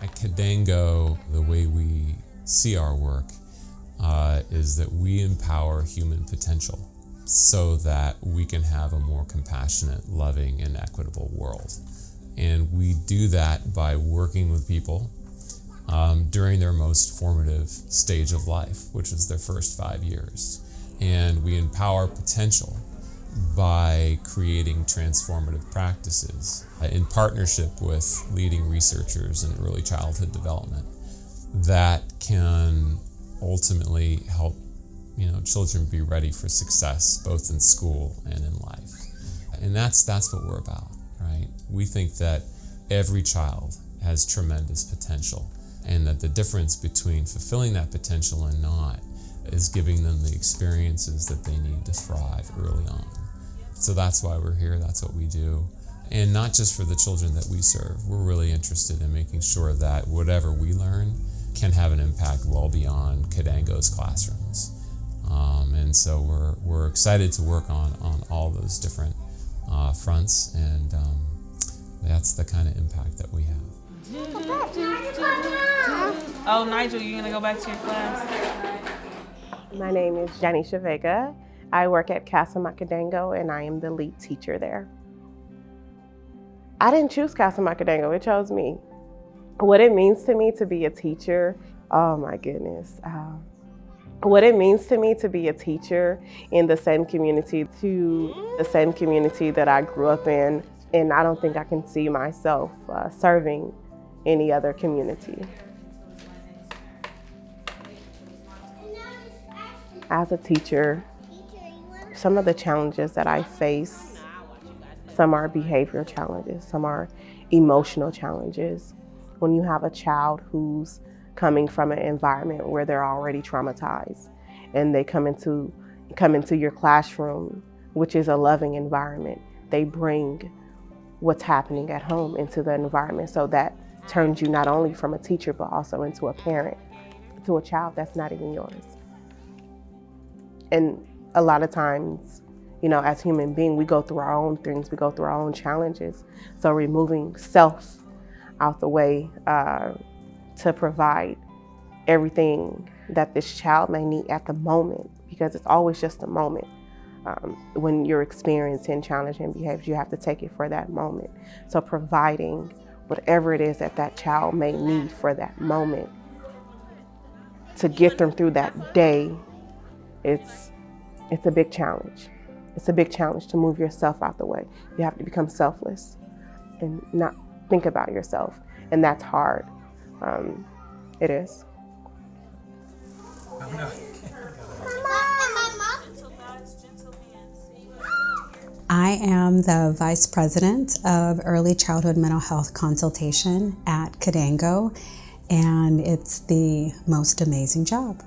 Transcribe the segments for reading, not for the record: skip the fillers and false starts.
At Kidango, the way we see our work is that we empower human potential so that we can have a more compassionate, loving, and equitable world. And we do that by working with people during their most formative stage of life, which is their first 5 years. And we empower potential by creating transformative practices in partnership with leading researchers in early childhood development that can ultimately help children be ready for success both in school and in life. And that's what we're about, right? We think that every child has tremendous potential, and that the difference between fulfilling that potential and not is giving them the experiences that they need to thrive early on. So that's why we're here, that's what we do. And not just for the children that we serve, we're really interested in making sure that whatever we learn can have an impact well beyond Kidango's classrooms. And so we're excited to work on all those different fronts, and that's the kind of impact that we have. Oh, Nigel, you gonna go back to your class? My name is Janisha Vega. I work at Castlemont Kidango, and I am the lead teacher there. I didn't choose Castlemont Kidango, it chose me. What it means to me to be a teacher, oh my goodness. What it means to me to be a teacher in the same community that I grew up in, and I don't think I can see myself serving any other community. As a teacher, some of the challenges that I face, some are behavior challenges, some are emotional challenges. When you have a child who's coming from an environment where they're already traumatized, and they come into your classroom, which is a loving environment, they bring what's happening at home into the environment. So that turns you not only from a teacher, but also into a parent to a child that's not even yours. And a lot of times, as human beings, we go through our own things, we go through our own challenges. So removing self out the way to provide everything that this child may need at the moment, because it's always just a moment. When you're experiencing challenging behaviors, you have to take it for that moment. So providing whatever it is that child may need for that moment to get them through that day, it's a big challenge. It's a big challenge to move yourself out the way. You have to become selfless and not think about yourself, and that's hard. It is. I am the Vice President of Early Childhood Mental Health Consultation at Kidango, and it's the most amazing job.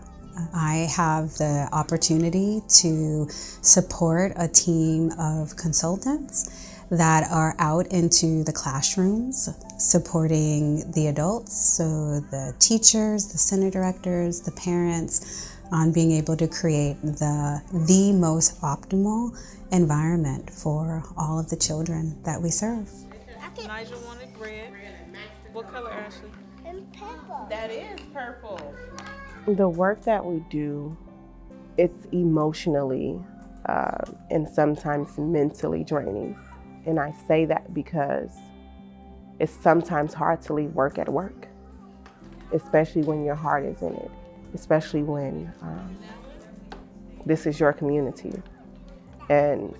I have the opportunity to support a team of consultants that are out into the classrooms supporting the adults, so the teachers, the center directors, the parents, on being able to create the most optimal environment for all of the children that we serve. Nigel wanted red. What color, Ashley? And purple. That is purple. The work that we do, it's emotionally and sometimes mentally draining. And I say that because it's sometimes hard to leave work at work, especially when your heart is in it, especially when this is your community. And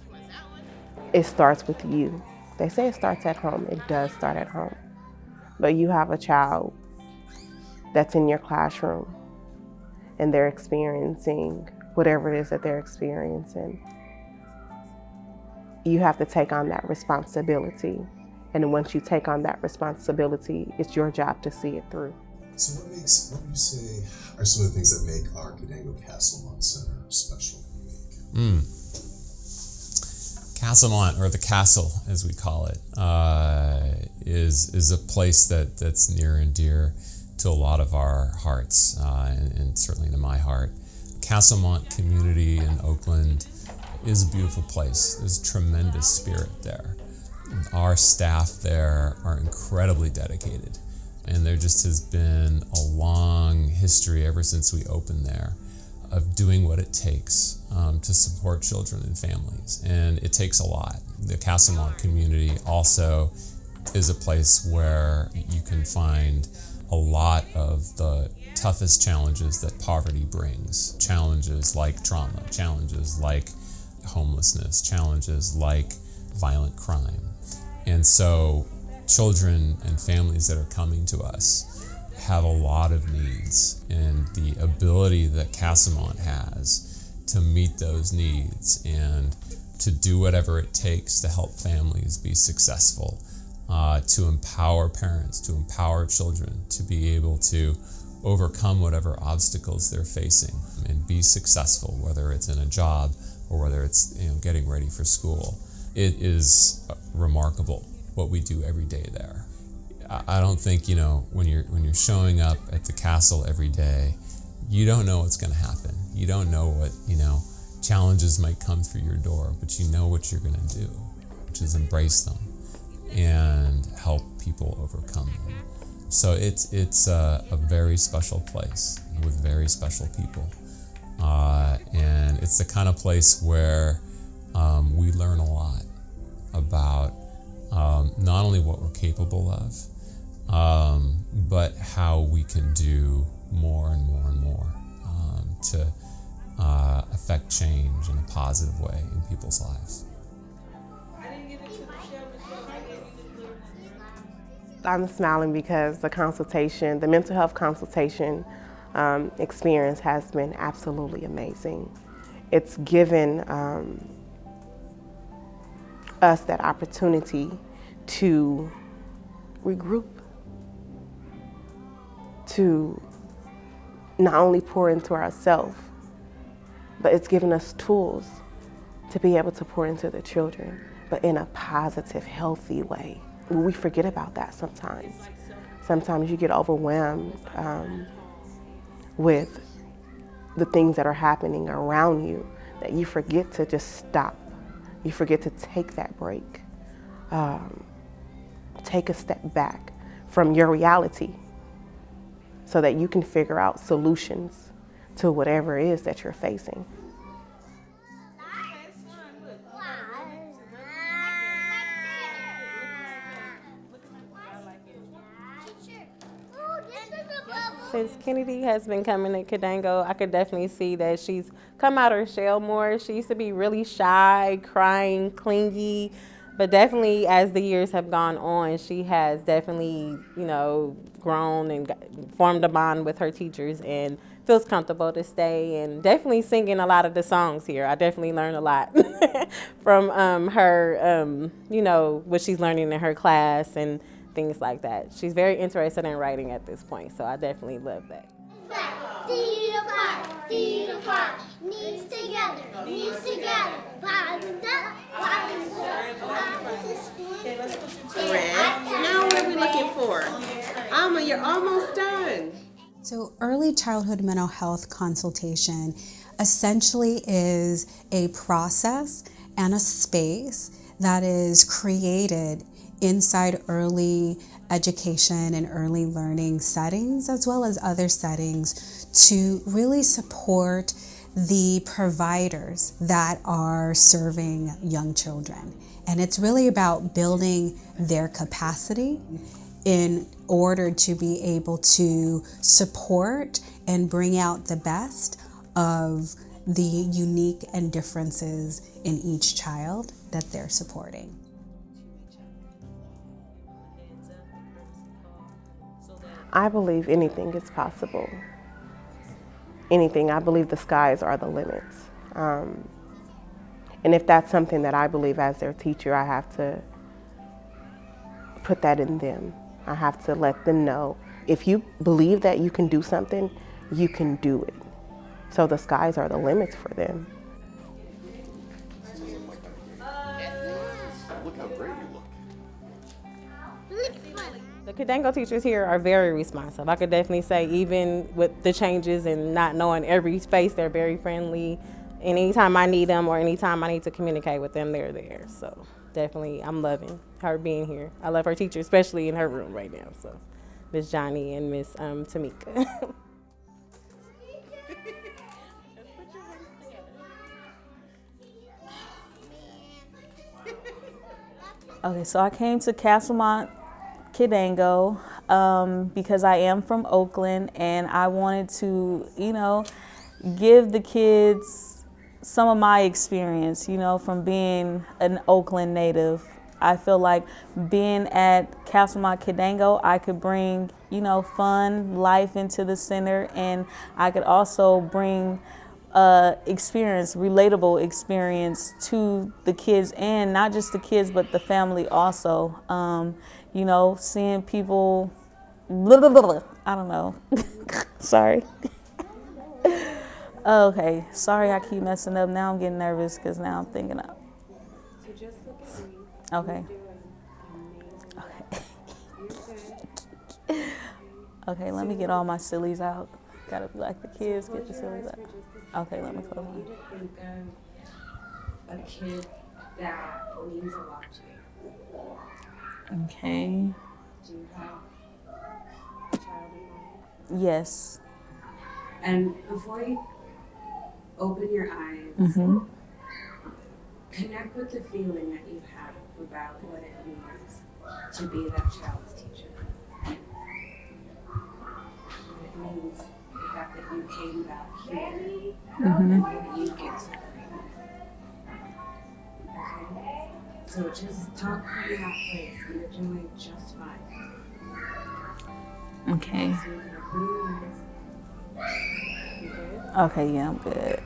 it starts with you. They say it starts at home. It does start at home. But you have a child that's in your classroom, and they're experiencing whatever it is that they're experiencing. You have to take on that responsibility. And once you take on that responsibility, it's your job to see it through. So what do you say are some of the things that make our Kidango Castlemont Center special and unique? Castlemont, or the castle as we call it, is a place that's near and dear to a lot of our hearts, and certainly to my heart. Castlemont community in Oakland is a beautiful place. There's tremendous spirit there. Our staff there are incredibly dedicated And there just has been a long history ever since we opened there of doing what it takes to support children and families. And it takes a lot. The Castlemont community also is a place where you can find a lot of the toughest challenges that poverty brings. Challenges like trauma, challenges like homelessness, challenges like violent crime. And so children and families that are coming to us have a lot of needs, and the ability that Castlemont has to meet those needs and to do whatever it takes to help families be successful, to empower parents, to empower children to be able to overcome whatever obstacles they're facing and be successful, whether it's in a job or whether it's getting ready for school. It is remarkable what we do every day there. I don't think when you're showing up at the castle every day, you don't know what's going to happen. You don't know what challenges might come through your door, but you know what you're going to do, which is embrace them and help people overcome them. So it's a very special place with very special people, and it's the kind of place where we learn a lot about not only what we're capable of, but how we can do more and more and more to affect change in a positive way in people's lives. I'm smiling because the mental health consultation experience has been absolutely amazing. It's given us that opportunity to regroup, to not only pour into ourselves, but it's given us tools to be able to pour into the children, but in a positive, healthy way. We forget about that sometimes. Sometimes you get overwhelmed with the things that are happening around you that you forget to just stop. You forget to take that break. Take a step back from your reality so that you can figure out solutions to whatever it is that you're facing. Since Kennedy has been coming to Kidango, I could definitely see that she's come out her shell more. She used to be really shy, crying, clingy, but definitely as the years have gone on, she has definitely, grown and formed a bond with her teachers and feels comfortable to stay, and definitely singing a lot of the songs here. I definitely learned a lot from her, what she's learning in her class and things like that. She's very interested in writing at this point, so I definitely love that. Feet apart, knees together, bottoms up, bottoms up. Okay, let's put you to red. Now what are we looking for? Alma, you're almost done. So early childhood mental health consultation essentially is a process and a space that is created inside early education and early learning settings, as well as other settings, to really support the providers that are serving young children. And it's really about building their capacity in order to be able to support and bring out the best of the unique and differences in each child that they're supporting. I believe anything is possible. Anything. I believe the skies are the limits. And if that's something that I believe as their teacher, I have to put that in them. I have to let them know, if you believe that you can do something, you can do it. So the skies are the limits for them. Look how great you look. The Kidango teachers here are very responsive. I could definitely say, even with the changes and not knowing every face, they're very friendly. And anytime I need them or anytime I need to communicate with them, they're there. So definitely, I'm loving her being here. I love her teacher, especially in her room right now. So Miss Johnny and Miss Tamika. Okay, so I came to Castlemont Kidango because I am from Oakland and I wanted to, give the kids some of my experience, from being an Oakland native. I feel like being at Castlemont Kidango, I could bring, fun, life into the center, and I could also bring relatable experience to the kids, and not just the kids, but the family also. Seeing people, I don't know. Sorry. Okay, sorry I keep messing up. Now I'm getting nervous because now I'm thinking of. Okay. Okay, let me get all my sillies out. Gotta be like the kids, get the sillies out. Okay, let me close You just think of a kid that means a lot to you. Okay. Do you have a child in mind? Yes. And before you open your eyes, connect with the feeling that you have about what it means to be that child's teacher. What it means, the fact that you came back here and that you get to bring. Okay? So just talk from that place and you're doing just fine. Okay. So you can open your eyes. You good? Okay, yeah, I'm good.